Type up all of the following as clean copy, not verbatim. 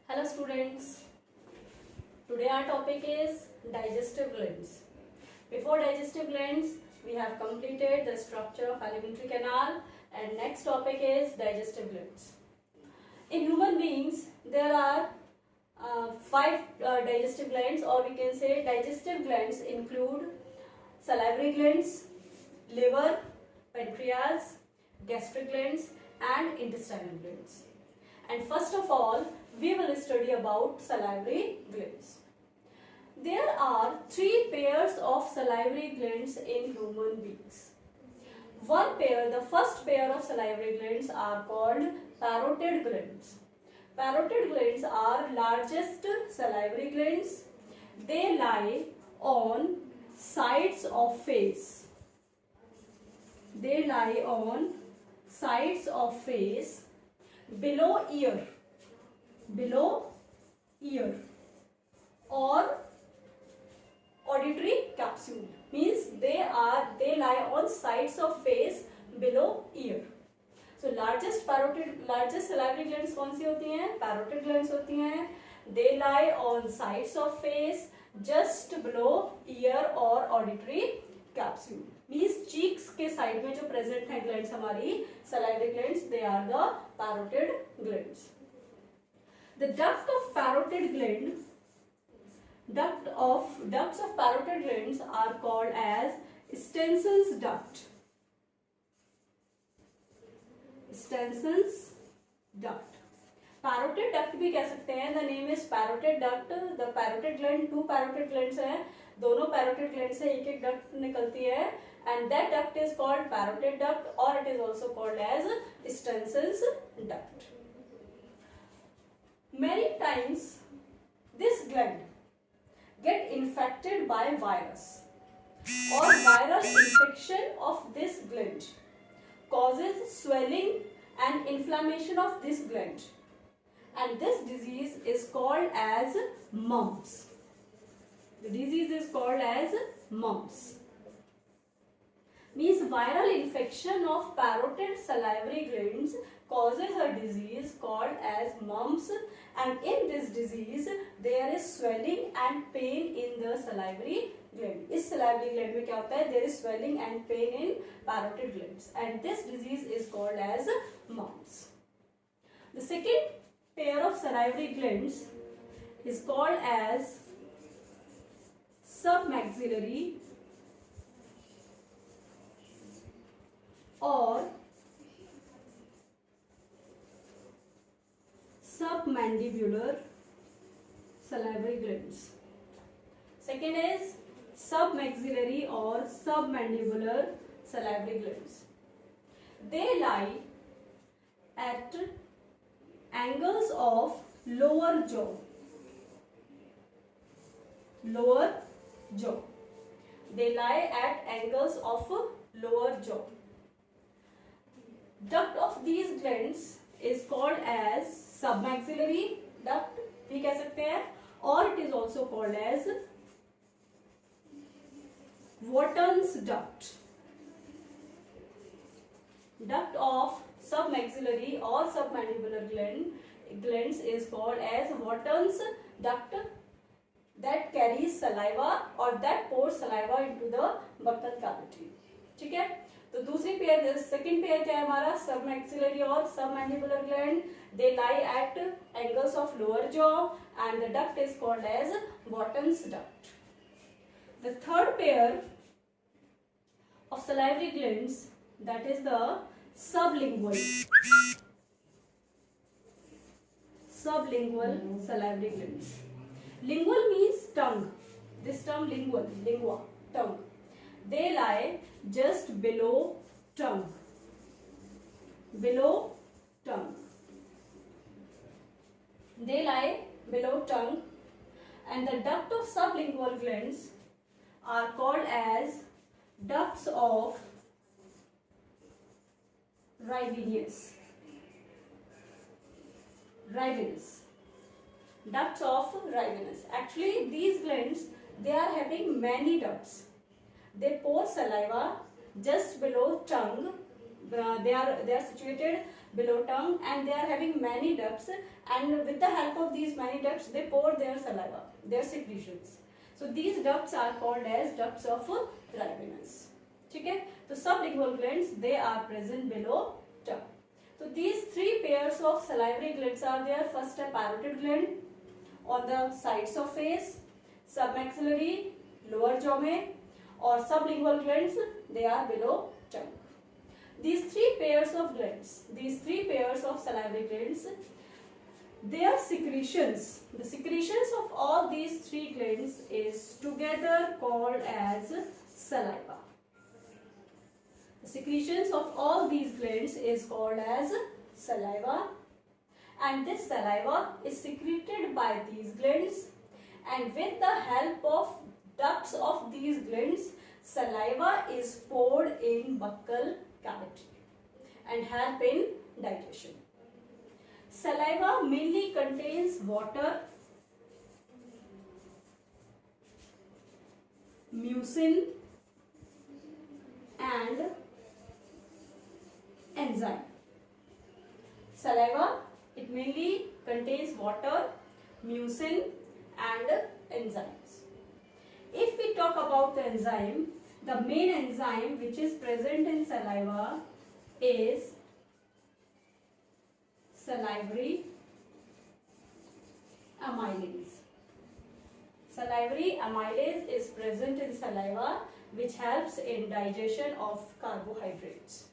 Hello students, today our topic is digestive glands. Before digestive glands, we have completed the structure of alimentary canal and next topic is digestive glands. In human beings, there are five digestive glands, or we can say digestive glands include salivary glands, liver, pancreas, gastric glands and intestinal glands. And first of all, we will study about salivary glands. There are three pairs of salivary glands in human beings. One pair, the first pair of salivary glands are called parotid glands. Parotid glands are largest salivary glands. They lie on sides of face. They lie on sides of face below ear or auditory capsule, means they lie on sides of face below ear. So largest salivary glands कौन सी होती हैं? Parotid glands होती हैं. They lie on sides of face just below ear or auditory capsule. Means cheeks के side में जो present है glands हमारी salivary glands, they are the parotid glands. The ducts of parotid glands are called as Stensen's duct. Stensen's duct. Parotid duct भी कह सकते हैं. The name is parotid duct. The parotid gland, two parotid glands हैं. दोनों parotid glands से एक duct निकलती है. And that duct is called parotid duct, or it is also called as Stensen's duct. Many times this gland get infected by virus, or viral infection of this gland causes swelling and inflammation of this gland, and this disease is called as mumps. The disease is called as mumps. Means viral infection of parotid salivary glands causes a disease called as mumps, and in this disease there is swelling and pain in the salivary gland. इस salivary gland में क्या होता है? There is swelling and pain in parotid glands, and this disease is called as mumps. The second pair of salivary glands is called as submaxillary or submandibular salivary glands. Second is submaxillary or submandibular salivary glands. They lie at angles of lower jaw. They lie at angles of lower jaw. Duct of these glands is called as submaxillary duct भी कह सकते हैं, or it is also called as Wharton's duct. Duct of submaxillary or submandibular glands is called as Wharton's duct, that carries saliva or that pours saliva into the buccal cavity. ठीक है, तो दूसरी pair, second pair क्या है हमारा? Submaxillary और submandibular gland. They lie at angles of lower jaw and the duct is called as Wharton's duct. The third pair of salivary glands, that is the sublingual salivary glands. Lingual means tongue. This term lingual, lingua, tongue. They lie just below tongue. They lie below tongue, and the duct of sublingual glands are called as ducts of Rivinus. Ducts of Rivinus. Actually, these glands, they are having many ducts. They pour saliva just below tongue they are situated below tongue, and they are having many ducts, and with the help of these many ducts they pour their saliva, their secretions. So these ducts are called as ducts of Raynaud's. ठीक है, तो sublingual glands, they are present below tongue. So these three pairs of salivary glands are there. First, a parotid gland on the sides of face, submaxillary lower jaw में, और sublingual glands, they are below tongue. These three pairs of glands, these three pairs of salivary glands, their secretions, the secretions of all these three glands is together called as saliva. The secretions of all these glands is called as saliva, and this saliva is secreted by these glands, and with the help of ducts of these glands, saliva is poured in buccal cavity and help in digestion. Saliva mainly contains water, mucin, and enzyme. Saliva, it mainly contains water, mucin, and enzymes. If we talk about the enzyme, the main enzyme which is present in saliva is salivary amylase. Salivary amylase is present in saliva, which helps in digestion of carbohydrates.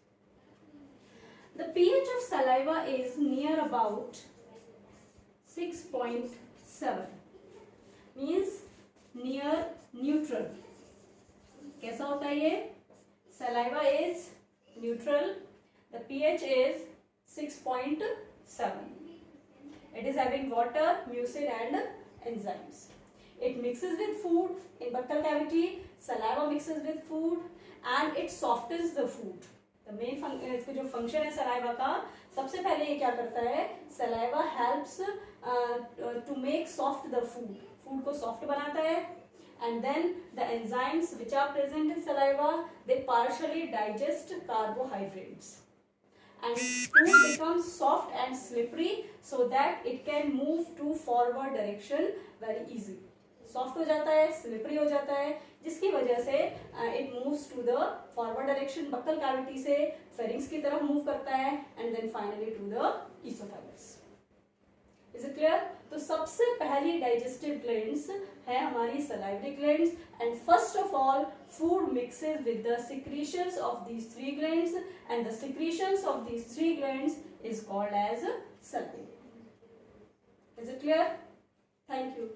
The pH of saliva is near about 6.7, means near neutral. कैसा होता है ये? Saliva is neutral. The pH is 6.7. It is having water, mucin, and enzymes. It mixes with food in buccal cavity. Saliva mixes with food and it softens the food. The main इसका जो function है saliva का, सबसे पहले ये क्या करता है? Saliva helps to make soft the food. Food को soft बनाता है. And then the enzymes which are present in saliva, they partially digest carbohydrates. And food becomes soft and slippery so that it can move to forward direction very easily. Soft हो जाता है, slippery हो जाता है, जिसकी वजह से it moves to the forward direction, buccal cavity से pharynx की तरफ move करता है, and then finally to the esophagus. Is it clear? तो सबसे पहली digestive glands है हमारी salivary glands, and first of all food mixes with the secretions of these three glands, and the secretions of these three glands is called as saliva. Is it clear? Thank you.